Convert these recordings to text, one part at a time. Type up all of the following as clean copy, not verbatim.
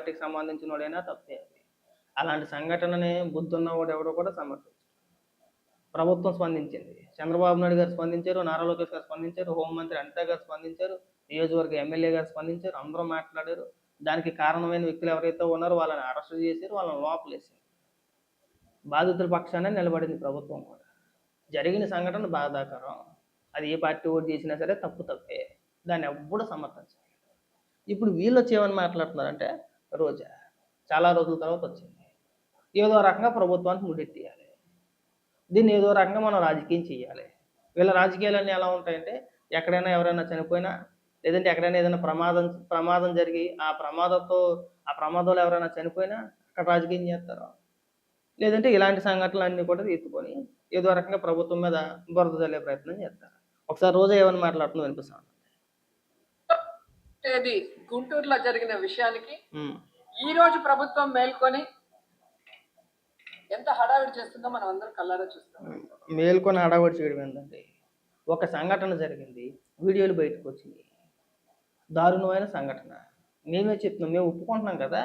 పార్టీకి సంబంధించిన వాడైనా తప్పే అది. అలాంటి సంఘటనని బుద్ధున్నవాడు ఎవడో కూడా సమర్థించడు. ప్రభుత్వం స్పందించింది. చంద్రబాబు నాయుడు గారు స్పందించారు, నారా లోకేష్ గారు స్పందించారు, హోంమంత్రి అనిత గారు స్పందించారు, నియోజకవర్గ ఎమ్మెల్యే గారు స్పందించారు, అందరూ మాట్లాడారు. దానికి కారణమైన వ్యక్తులు ఎవరైతే ఉన్నారో వాళ్ళని అరెస్ట్ చేశారు, వాళ్ళని లోపలేశారు. బాధితుల పక్షానే నిలబడింది ప్రభుత్వం కూడా. జరిగిన సంఘటన బాధాకరం. అది ఏ పార్టీ ఓటు చేసినా సరే తప్పే. దాన్ని ఎవ్వడు సమర్థించాలి. ఇప్పుడు వీళ్ళు వచ్చి ఏమని మాట్లాడుతున్నారంటే, రోజా చాలా రోజుల తర్వాత వచ్చింది, ఏదో రకంగా ప్రభుత్వానికి ముడెత్తేయాలి, దీన్ని ఏదో రకంగా మనం రాజకీయం చేయాలి. వీళ్ళ రాజకీయాలన్నీ ఎలా ఉంటాయంటే, ఎక్కడైనా ఎవరైనా చనిపోయినా, లేదంటే ఎక్కడైనా ఏదైనా ప్రమాదం జరిగి ఆ ప్రమాదంలో ఎవరైనా చనిపోయినా అక్కడ రాజకీయం చేస్తారు. లేదంటే ఇలాంటి సంఘటనలు అన్నీ కూడా ఎత్తుకొని ఏదో రకంగా ప్రభుత్వం మీద బురద జల్లే ప్రయత్నం చేస్తారు. ఒకసారి రోజా ఏమని మాట్లాడుతుందో వినిపిస్తాను. ఇది గుంటూరులో జరిగిన విషయానికి ఈ రోజు ప్రభుత్వం మేల్కొని ఎంత హడావిడి చేస్తుందో మనం అందరం కళ్ళారా చూస్తాం. మేల్కొని హడావిడి చేయడం ఏంటండి, ఒక సంఘటన జరిగింది, వీడియోలు బయటకు వచ్చింది, దారుణమైన సంఘటన. మేమే చెప్తున్నాం, మేము ఒప్పుకుంటున్నాం కదా,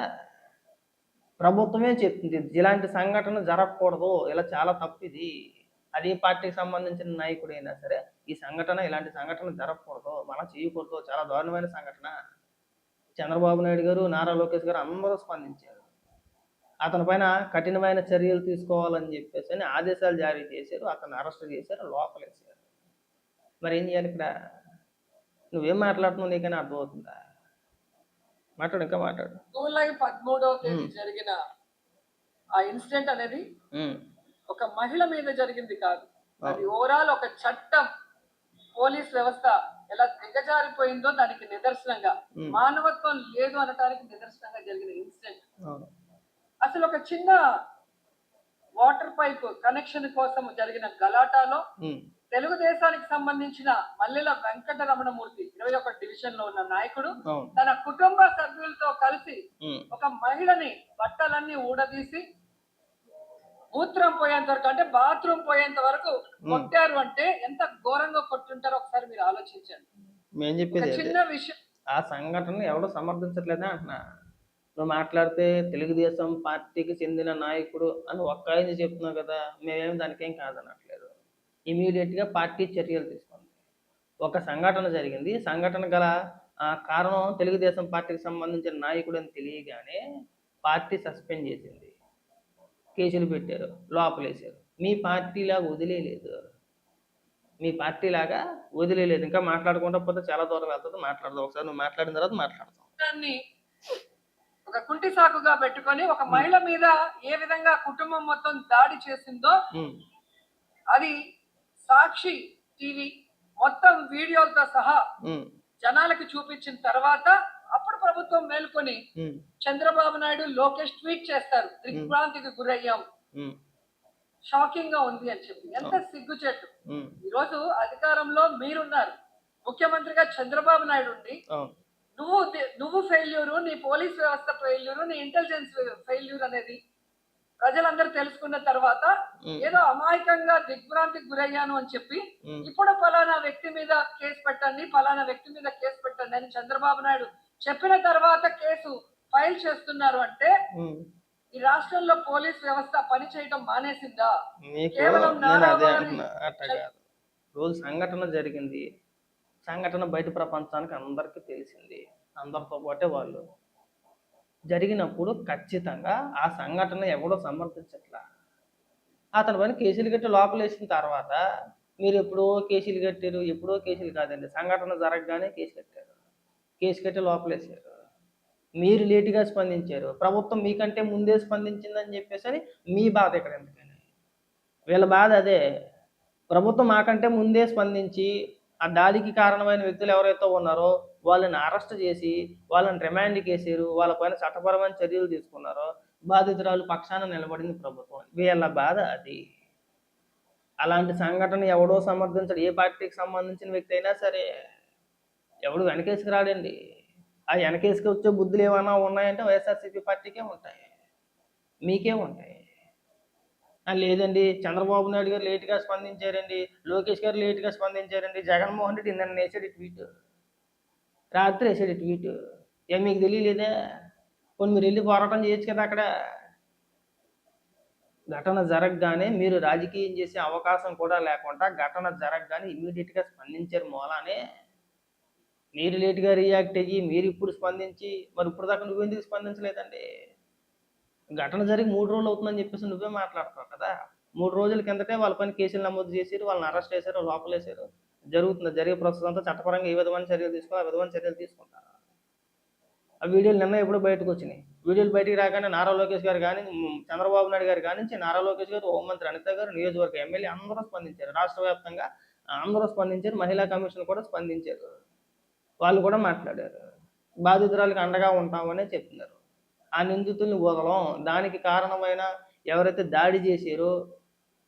ప్రభుత్వమే చెప్తుంది ఇలాంటి సంఘటన జరగకూడదు, ఇలా చాలా తప్పిది. అది పార్టీకి సంబంధించిన నాయకుడైనా సరే ఇలాంటి సంఘటన జరగకూడదు, మనం చేయకూడదు, చాలా దారుణమైన సంఘటన. చంద్రబాబు నాయుడు గారు, నారా లోకేష్ గారు అందరూ స్పందించారు. అతని పైన కఠినమైన చర్యలు తీసుకోవాలని చెప్పేసి అని ఆదేశాలు జారీ చేశారు, అతను అరెస్ట్ చేశారు, లోపలేశారు. మరి ఏం చేయాలి ఇక్కడ? నువ్వేం మాట్లాడుతున్నావు, నీకైనా అర్థమవుతుందా? మాట్లాడు, ఇంకా మాట్లాడు. జూలై 13వ తేదీ జరిగిన ఆ ఇన్సిడెంట్ అనేది ఒక మహిళ మీద జరిగింది కాదు, అది ఓవరాల్ ఒక చట్టం, పోలీస్ వ్యవస్థ ఎలా దిగజారిపోయిందో దానికి నిదర్శనంగా, మానవత్వం లేదు అనటానికి నిదర్శనంగా జరిగిన ఇన్సిడెంట్. అసలు ఒక చిన్న వాటర్ పైప్ కనెక్షన్ కోసం జరిగిన గలాటాలో తెలుగుదేశానికి సంబంధించిన మల్లెల వెంకటరమణమూర్తి 21 డివిజన్ లో ఉన్న నాయకుడు తన కుటుంబ సభ్యులతో కలిసి ఒక మహిళని బట్టలన్నీ ఊడదీసి మూత్రం పోయేంత వరకు, అంటే బాత్రూమ్ పోయేంత వరకు కొట్టారు. అంటే ఎంత ఘోరంగా కొట్టుంటారో ఒకసారి మీరు ఆలోచించండి. చిన్న విషయం, ఆ సంఘటన ఎవడో సమర్థించట్లేదా అంటున్నా. నువ్వు మాట్లాడితే తెలుగుదేశం పార్టీకి చెందిన నాయకుడు అని ఒక్క ఆయన చెప్తున్నావు కదా, మేమేమి దానికేం కాదనట్లేదు. ఇమీడియట్గా పార్టీ చర్యలు తీసుకుంది. ఒక సంఘటన జరిగింది, సంఘటన గల కారణం తెలుగుదేశం పార్టీకి సంబంధించిన నాయకుడు అని తెలియగానే పార్టీ సస్పెండ్ చేసింది, కేసులు పెట్టారు, లోపలేశారు. మీ పార్టీలాగా వదిలేలేదు. ఇంకా మాట్లాడుకుంటా పోతే చాలా దూరం వెళ్తుంది, మాట్లాడదాం. ఒకసారి నువ్వు మాట్లాడిన తర్వాత మాట్లాడదాం. ఒక కుంటి సాకుగా పెట్టుకొని ఒక మహిళ మీద ఏ విధంగా కుటుంబం మొత్తం దాడి చేసిందో అది సాక్షి టీవీ మొత్తం వీడియోలతో సహా జనాలకి చూపించిన తర్వాత అప్పుడు ప్రభుత్వం మేల్కొని చంద్రబాబు నాయుడు, లోకేష్ ట్వీట్ చేస్తారు, దిగ్భ్రాంతికి గురయ్యాం, షాకింగ్ గా ఉంది అని చెప్పి. ఎంత సిగ్గుచేటు. ఈరోజు అధికారంలో మీరున్నారు, ముఖ్యమంత్రిగా చంద్రబాబు నాయుడు ఉండి నువ్వు ఫెయిల్యూరు, నీ పోలీస్ వ్యవస్థ ఫెయిల్యూరు, నీ ఇంటెలిజెన్స్ ఫెయిల్యూర్ అనేది ప్రజలందరూ తెలుసుకున్న తర్వాత ఏదో అమాయకంగా దిగ్భ్రాంతికి గురయ్యాను అని చెప్పి ఇప్పుడు ఫలానా వ్యక్తి మీద కేసు పెట్టండి అని చంద్రబాబు నాయుడు చెప్పిన తర్వాత కేసు ఫైల్ చేస్తున్నారు. అంటే ఈ రాష్ట్రంలో పోలీస్ వ్యవస్థ పని చేయడం మానేసిందా? కేవలం రోజు సంఘటన జరిగింది, సంఘటన బయట ప్రపంచానికి అందరికీ తెలిసింది, అందరితో పాటే వాళ్ళు జరిగినప్పుడు ఖచ్చితంగా ఆ సంఘటన ఎవడో సమర్థించట్లా. అతని పైన కేసులు కట్టి లోపలేసిన తర్వాత మీరు ఎప్పుడో కేసులు కట్టారు, ఎప్పుడో కేసులు కాదండి, సంఘటన జరగగానే కేసు కట్టారు, కేసు కట్టి లోపలేసారు. మీరు లేటుగా స్పందించారు, ప్రభుత్వం మీకంటే ముందే స్పందించిందని చెప్పేసి మీ బాధ ఇక్కడ. ఎందుకని వీళ్ళ బాధ అదే, ప్రభుత్వం మాకంటే ముందే స్పందించి ఆ దాడికి కారణమైన వ్యక్తులు ఎవరైతే ఉన్నారో వాళ్ళని అరెస్ట్ చేసి వాళ్ళని రిమాండ్కి వేసారు, వాళ్ళ పైన చట్టపరమైన చర్యలు తీసుకున్నారో బాధితురాలు పక్షాన నిలబడింది ప్రభుత్వం. వీళ్ళ బాధ అది. అలాంటి సంఘటన ఎవడో సమర్థించడు, ఏ పార్టీకి సంబంధించిన వ్యక్తి అయినా సరే ఎవడు వెనకేసుకు రాడండి. ఆ వెనకేసుకు వచ్చే బుద్ధులు ఏమైనా ఉన్నాయంటే వైఎస్ఆర్సీపీ పార్టీకే ఉంటాయి, మీకే ఉంటాయి. లేదండి చంద్రబాబు నాయుడు గారు లేటుగా స్పందించారండి, లోకేష్ గారు లేటుగా స్పందించారండి, జగన్మోహన్ రెడ్డి నిన్న వేసాడు ట్వీట్, రాత్రి వేసాడు ట్వీట్, మీకు తెలియలేదా? పోనీ మీరు వెళ్ళి పోరాటం చేయొచ్చు కదా అక్కడ. ఘటన జరగగానే మీరు రాజకీయం చేసే అవకాశం కూడా లేకుండా ఘటన జరగగానే ఇమ్మీడియట్గా స్పందించారు మూలానే. మీరు లేట్గా రియాక్ట్ అయ్యి మీరు ఇప్పుడు స్పందించి మరి ఇప్పుడు దాకా నువ్వెందుకు స్పందించలేదండి? ఘటన జరిగి 3 రోజులు అవుతుందని చెప్పేసి నువ్వే మాట్లాడుతున్నావు కదా. 3 రోజుల కిందటే వాళ్ళ పైన కేసులు నమోదు చేశారు, వాళ్ళని అరెస్ట్ చేశారు, లోపలేశారు. జరిగే ప్రాసెస్ అంతా చట్టపరంగా ఏ విధమైన చర్యలు తీసుకోవాలి ఆ విధమైన చర్యలు తీసుకుంటారు. ఆ వీడియోలు నిన్న ఎప్పుడో బయటకు వచ్చినాయి. వీడియోలు బయటికి రాగానే నారా లోకేష్ గారు కానీ, చంద్రబాబు నాయుడు గారు కానీ నుంచి నారా లోకేష్ గారు, హోంమంత్రి అనిత గారు, నియోజకవర్గ ఎమ్మెల్యే అందరూ స్పందించారు. రాష్ట్ర వ్యాప్తంగా అందరూ స్పందించారు. మహిళా కమిషన్ కూడా స్పందించారు. వాళ్ళు కూడా మాట్లాడారు. బాధితురాలకు అండగా ఉంటామనే చెప్తున్నారు. ఆ నిందితుల్ని వదలం, దానికి కారణమైన ఎవరైతే దాడి చేశారో,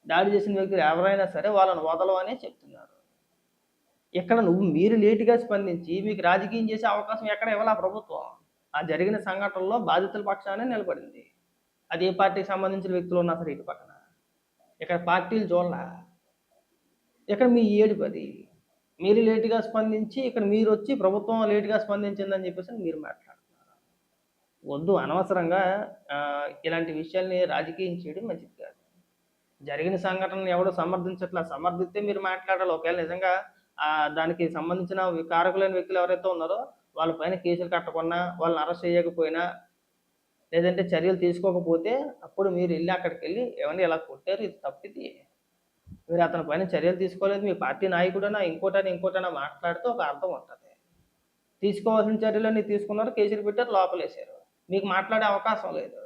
దాడి చేసిన వ్యక్తులు ఎవరైనా సరే వాళ్ళని వదలం అనే చెప్తున్నారు. ఇక్కడ మీరు లేటుగా స్పందించి మీకు రాజకీయం చేసే అవకాశం ఎక్కడ ఇవ్వాల ప్రభుత్వం. ఆ జరిగిన సంఘటనలో బాధితుల పక్షానే నిలబడింది. అది ఏ పార్టీకి సంబంధించిన వ్యక్తులు ఉన్నా సరే ఇటు పక్కన. ఇక్కడ పార్టీలు చూడాల. ఇక్కడ మీ ఏడుపది. మీరు లేటుగా స్పందించి ఇక్కడ మీరు వచ్చి ప్రభుత్వం లేటుగా స్పందించిందని చెప్పేసి మీరు మాట్లాడుతున్నారు. వద్దు, అనవసరంగా ఇలాంటి విషయాల్ని రాజకీయం చేయడం మంచిది కాదు. జరిగిన సంఘటనను ఎవడో సమర్థించట్లా. సమర్థిస్తే మీరు మాట్లాడాలి. ఒకవేళ నిజంగా దానికి సంబంధించిన కారకులైన వ్యక్తులు ఎవరైతే ఉన్నారో వాళ్ళ పైన కేసులు కట్టకుండా, వాళ్ళని అరెస్ట్ చేయకపోయినా, లేదంటే చర్యలు తీసుకోకపోతే అప్పుడు మీరు వెళ్ళి అక్కడికి వెళ్ళి ఏమన్నా ఇలా కొట్టారు, ఇది తప్పిది, మీరు అతని పైన చర్యలు తీసుకోలేదు, మీ పార్టీ నాయకుడైనా ఇంకోటైనా మాట్లాడితే ఒక అర్థం ఉంటుంది. తీసుకోవాల్సిన చర్యలన్నీ తీసుకున్నారు, కేసులు పెట్టారు, లోపలేశారు. మీకు మాట్లాడే అవకాశం లేదు.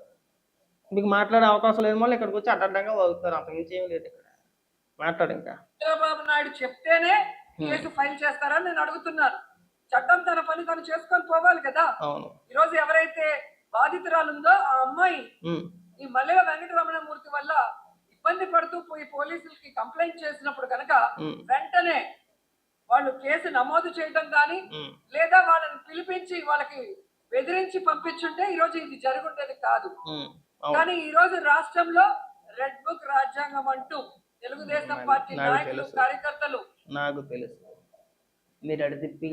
మీకు మాట్లాడే అవకాశం లేని వాళ్ళు ఇక్కడికి వచ్చి అడ్డంగా వాగుతున్నారు. అంతకుమించి ఏం లేదు ఇక్కడ. మాట్లాడు ఇంకా. చంద్రబాబు నాయుడు చెప్తేనే కేసు ఫైల్ చేస్తారని నేను అడుగుతున్నాను. చట్టం తన పని తను చేసుకొని పోవాలి కదా. అవును. ఈరోజు ఎవరైతే బాధితురాలుందో ఆ అమ్మాయి ఈ మల్లెల వెంకటరమణమూర్తి వల్ల ఇబ్బంది పడుతూ పోయి పోలీసులకి కంప్లైంట్ చేసినప్పుడు కనుక వెంటనే వాళ్ళు కేసు నమోదు చేయడం కానీ లేదా వాళ్ళని పిలిపించి వాళ్ళకి బెదిరించి పంపించుంటే ఈ రోజు ఇది జరుగుండేది కాదు. కానీ ఈ రోజు రాష్ట్రంలో రెడ్ బుక్ రాజ్యాంగం అంటూ తెలుగుదేశం పార్టీ నాయకులు, కార్యకర్తలు, నాకు తెలుసు మీరు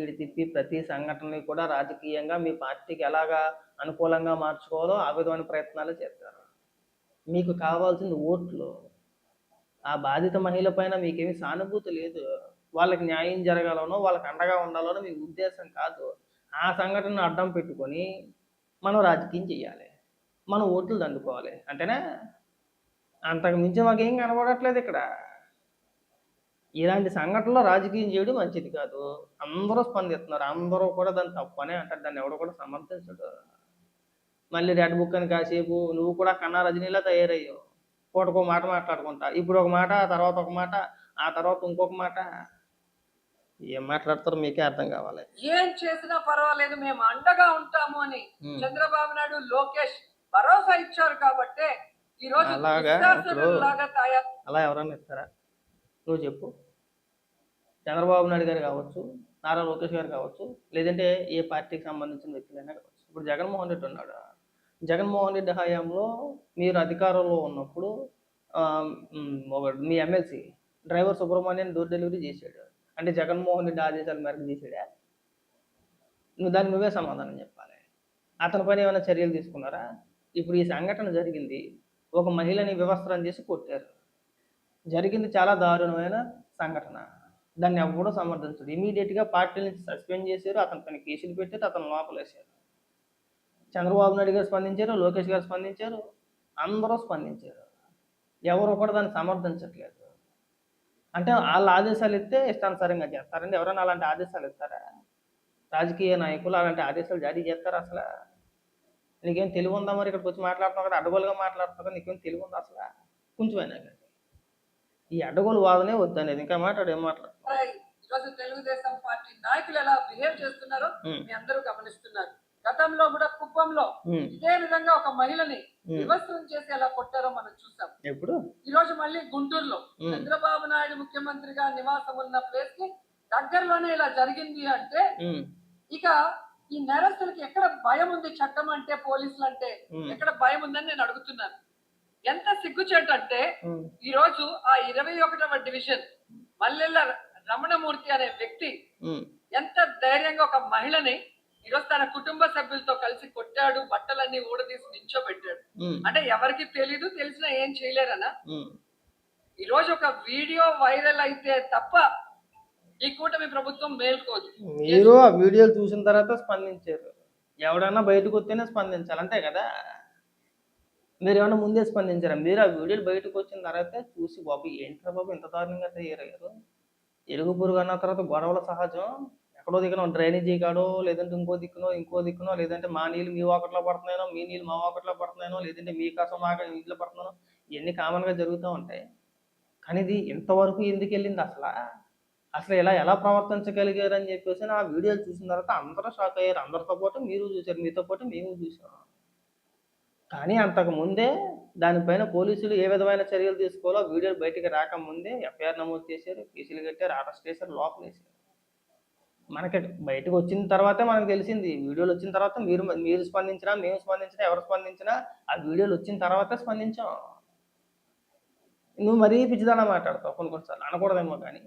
ఇడి తిప్పి ప్రతి సంఘటనని కూడా రాజకీయంగా మీ పార్టీకి ఎలాగా అనుకూలంగా మార్చుకోవాలో ఆ విధమైన ప్రయత్నాలు చేస్తారు. మీకు కావాల్సింది ఓట్లు. ఆ బాధిత మహిళ పైన మీకేమీ సానుభూతి లేదు. వాళ్ళకి న్యాయం జరగాలనో వాళ్ళకి అండగా ఉండాలనో మీ ఉద్దేశం కాదు. ఆ సంఘటనను అడ్డం పెట్టుకొని మనం రాజకీయం చేయాలి, మనం ఓట్లు దండుకోవాలి అంటేనే. అంతకు మించి మాకేం కనబడట్లేదు ఇక్కడ. ఇలాంటి సంఘటనలో రాజకీయం చేయడం మంచిది కాదు. అందరూ స్పందిస్తున్నారు, అందరూ కూడా దాన్ని తప్పనే అంటారు, దాన్ని ఎవడో కూడా సమర్థించడు. మళ్ళీ రెడ్ బుక్ అని కాసేపు నువ్వు కూడా కన్నా రజనీలా తయారయ్యావు. పూటకో మాట మాట్లాడుకుంటా, ఇప్పుడు ఒక మాట, ఆ తర్వాత ఒక మాట, ఆ తర్వాత ఇంకొక మాట. ఏం మాట్లాడతారో మీకే అర్థం కావాలి. ఏం చేసినా పర్వాలేదు, మేము అండగా ఉంటాము అని చంద్రబాబు నాయుడు, లోకేష్ భరోసా ఇచ్చారు కాబట్టి ఈ రోజు అలా ఎవరన్నా ఇస్తారా? నువ్వు చెప్పు. చంద్రబాబు నాయుడు గారు కావచ్చు, నారా లోకేష్ గారు కావచ్చు, లేదంటే ఏ పార్టీకి సంబంధించిన వ్యక్తులైనా కావచ్చు. ఇప్పుడు జగన్మోహన్ రెడ్డి ఉన్నాడు. జగన్మోహన్ రెడ్డి హయాంలో మీరు అధికారంలో ఉన్నప్పుడు మీ MLC driver Subrahmanyam door delivery చేశాడు. అంటే జగన్మోహన్ రెడ్డి ఆదేశాల మేరకు చేశాడా? దానికి నువ్వే సమాధానం చెప్పాలి. అతని పైన ఏమైనా చర్యలు తీసుకున్నారా? ఇప్పుడు ఈ సంఘటన జరిగింది, ఒక మహిళని వివస్త్రం చేసి కొట్టారు. జరిగింది చాలా దారుణమైన సంఘటన. దాన్ని ఎవడో సమర్థించడు. ఇమీడియట్గా పార్టీ నుంచి సస్పెండ్ చేశారు, అతని పైన కేసులు పెట్టారు, అతను లోపలేశారు. చంద్రబాబు నాయుడు గారు స్పందించారు, లోకేష్ గారు స్పందించారు, అందరూ స్పందించారు. ఎవరు కూడా దాన్ని సమర్థించట్లేదు. అంటే వాళ్ళ ఆదేశాలు ఇస్తే ఇష్టానుసారంగా చేస్తారండి. ఎవరైనా అలాంటి ఆదేశాలు ఇస్తారా? రాజకీయ నాయకులు అలాంటి ఆదేశాలు జారీ చేస్తారా? అసలు నీకేం తెలివి ఉందా? మరి ఇక్కడికి వచ్చి మాట్లాడుతున్నావు కదా, అడ్డగోలుగా మాట్లాడుతున్నావు కదా, నీకేం తెలివి ఉందా అసలు? కొంచెమైనా కానీ ఈ అడ్డగోలు వాదనే వద్దనేది. ఇంకా మాట్లాడు, ఏం మాట్లాడుతున్నావు? ఈరోజు తెలుగుదేశం పార్టీ నాయకులు ఎలా బిహేవ్ చేస్తున్నారో మీ అందరూ గమనిస్తున్నారు. గతంలో కూడా కుప్పంలో ఇదే విధంగా ఒక మహిళని వివస్త్రం చేసి ఎలా కొట్టారో మనం చూసాం. ఎప్పుడు ఈ రోజు మళ్ళీ గుంటూరులో చంద్రబాబు నాయుడు ముఖ్యమంత్రిగా నివాసం ఉన్న ప్లేస్ కి దగ్గరలోనే ఇలా జరిగింది అంటే ఇక ఈ నేరస్తులకి ఎక్కడ భయం ఉంది? చట్టం అంటే, పోలీసులు అంటే ఎక్కడ భయం ఉందని నేను అడుగుతున్నాను. ఎంత సిగ్గుచేటంటే ఈ రోజు ఆ 21వ డివిజన్ మల్లెల రమణమూర్తి అనే వ్యక్తి ఎంత ధైర్యంగా ఒక మహిళని ఈరోజు తన కుటుంబ సభ్యులతో కలిసి కొట్టాడు, బట్టలన్నీ ఊడదీసి నించోబెట్టాడు. ఉమ్, అంటే ఎవరికి తెలీదు, తెలిసినా ఏం చేయలేరనా? ఉమ్. ఈ రోజు ఒక వీడియో వైరల్ అయితే తప్ప ఈ కూటమి ప్రభుత్వం మేల్కోదు. మీరు ఆ వీడియోలు చూసిన తర్వాత స్పందించారు. ఎవడన్నా బయటకు వస్తేనే స్పందించాలి, అంతే కదా. మీరు ఏమన్నా ముందే స్పందించారా? మీరు ఆ వీడియోలు బయటకు వచ్చిన తర్వాత చూసి బాబు ఏంట్రా బాబు ఇంత దారుణంగా తయారయ్యారు, ఎరుగు పురుగు అన్న తర్వాత గొడవలు సహజం, ఎక్కడో దిక్కునో డ్రైనేజీ కాడో లేదంటే ఇంకో దిక్కునో లేదంటే మా నీళ్ళు మీ వాకట్లో పడుతున్నాయనో మీ నీళ్ళు మా వాకట్లో పడుతున్నాయనో లేదంటే మీ కోసం మా ఇంట్లో పడుతున్నానో ఇవన్నీ కామన్గా జరుగుతూ ఉంటాయి. కానీ ఇది ఇంతవరకు ఎందుకు వెళ్ళింది అసలు? అసలు ఇలా ఎలా ప్రవర్తించగలిగారు అని చెప్పేసి ఆ వీడియోలు చూసిన తర్వాత అందరూ షాక్ అయ్యారు. అందరితో పాటు మీరు చూసారు, మీతో పాటు మేము చూసాం. కానీ అంతకు ముందే దానిపైన పోలీసులు ఏ విధమైన చర్యలు తీసుకోవాలో వీడియోలు బయటికి రాకముందే ఎఫ్ఐఆర్ నమోదు చేశారు, కేసులు కట్టారు, అరెస్ట్ చేశారు, లోపలేశారు. మనకి బయటకు వచ్చిన తర్వాతే మనకు తెలిసింది. వీడియోలు వచ్చిన తర్వాత మీరు స్పందించినా మేము స్పందించినా ఎవరు స్పందించినా ఆ వీడియోలు వచ్చిన తర్వాతే స్పందించాం. నువ్వు మరీ పిచ్చిదానా మాట్లాడతావు కొన్నిసార్లు, అనకూడదేమో కానీ.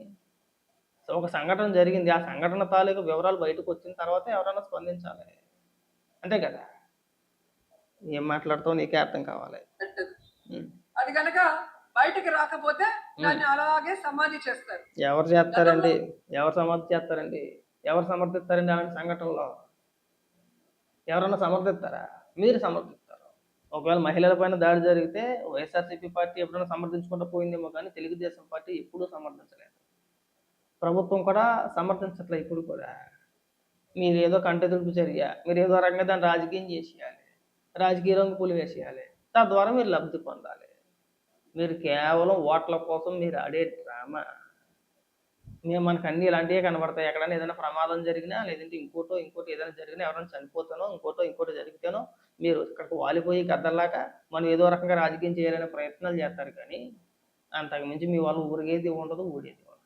సో ఒక సంఘటన జరిగింది, ఆ సంఘటన తాలూకు వివరాలు బయటకు వచ్చిన తర్వాత ఎవరైనా స్పందించాలి, అంతే కదా. ఏం మాట్లాడుతావు నీకే అర్థం కావాలి. పెట్టదు. ఉం. అది కనుక బయటకు రాకపోతే దాన్ని అలాగే సమాధి చేస్తారు. ఎవరు చేస్తారండి? ఎవరు సమాధి చేస్తారండి? ఎవరు సమర్థిస్తారండి అలాంటి సంఘటనలో? ఎవరన్నా సమర్థిస్తారా? మీరు సమర్థిస్తారు. ఒకవేళ మహిళల పైన దాడి జరిగితే వైఎస్ఆర్సీపీ పార్టీ ఎప్పుడైనా సమర్థించుకుంటూ పోయిందేమో కానీ తెలుగుదేశం పార్టీ ఎప్పుడూ సమర్థించలేదు. ప్రభుత్వం కూడా సమర్థించట్లే ఇప్పుడు కూడా. మీరు ఏదో కంటెదురుపు చర్య, మీరు ఏదో రకంగా దాన్ని రాజకీయం చేసేయాలి, రాజకీయ రంగు పులి వేసేయాలి, తద్వారా మీరు లబ్ధి పొందాలి. మీరు కేవలం ఓట్ల కోసం మీరు ఆడే డ్రామా. మనకు అన్ని ఇలాంటివే కనబడతాయి. ఎక్కడైనా ఏదైనా ప్రమాదం జరిగినా లేదంటే ఇంకోటి ఏదైనా జరిగినా ఎవరైనా చనిపోతానో ఇంకోటి జరిగితేనో మీరు ఇక్కడికి వాలిపోయి గద్దల్లాగా మనం ఏదో రకంగా రాజకీయం చేయాలనే ప్రయత్నాలు చేస్తారు. కానీ అంతకుమించి మీ వాళ్ళు ఊరిగేది ఉండదు, ఊడేది ఉండదు.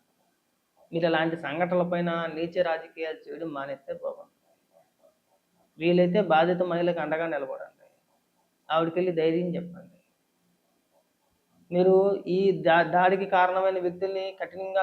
మీరు ఇలాంటి సంఘటనలపైన నీచ రాజకీయాలు చేయడం మానేస్తే బాగుంది. వీలైతే బాధిత మహిళకు అండగా నిలబడండి, ఆవిడకెళ్ళి ధైర్యం చెప్పండి. మీరు ఈ దాడికి కారణమైన వ్యక్తుల్ని కఠినంగా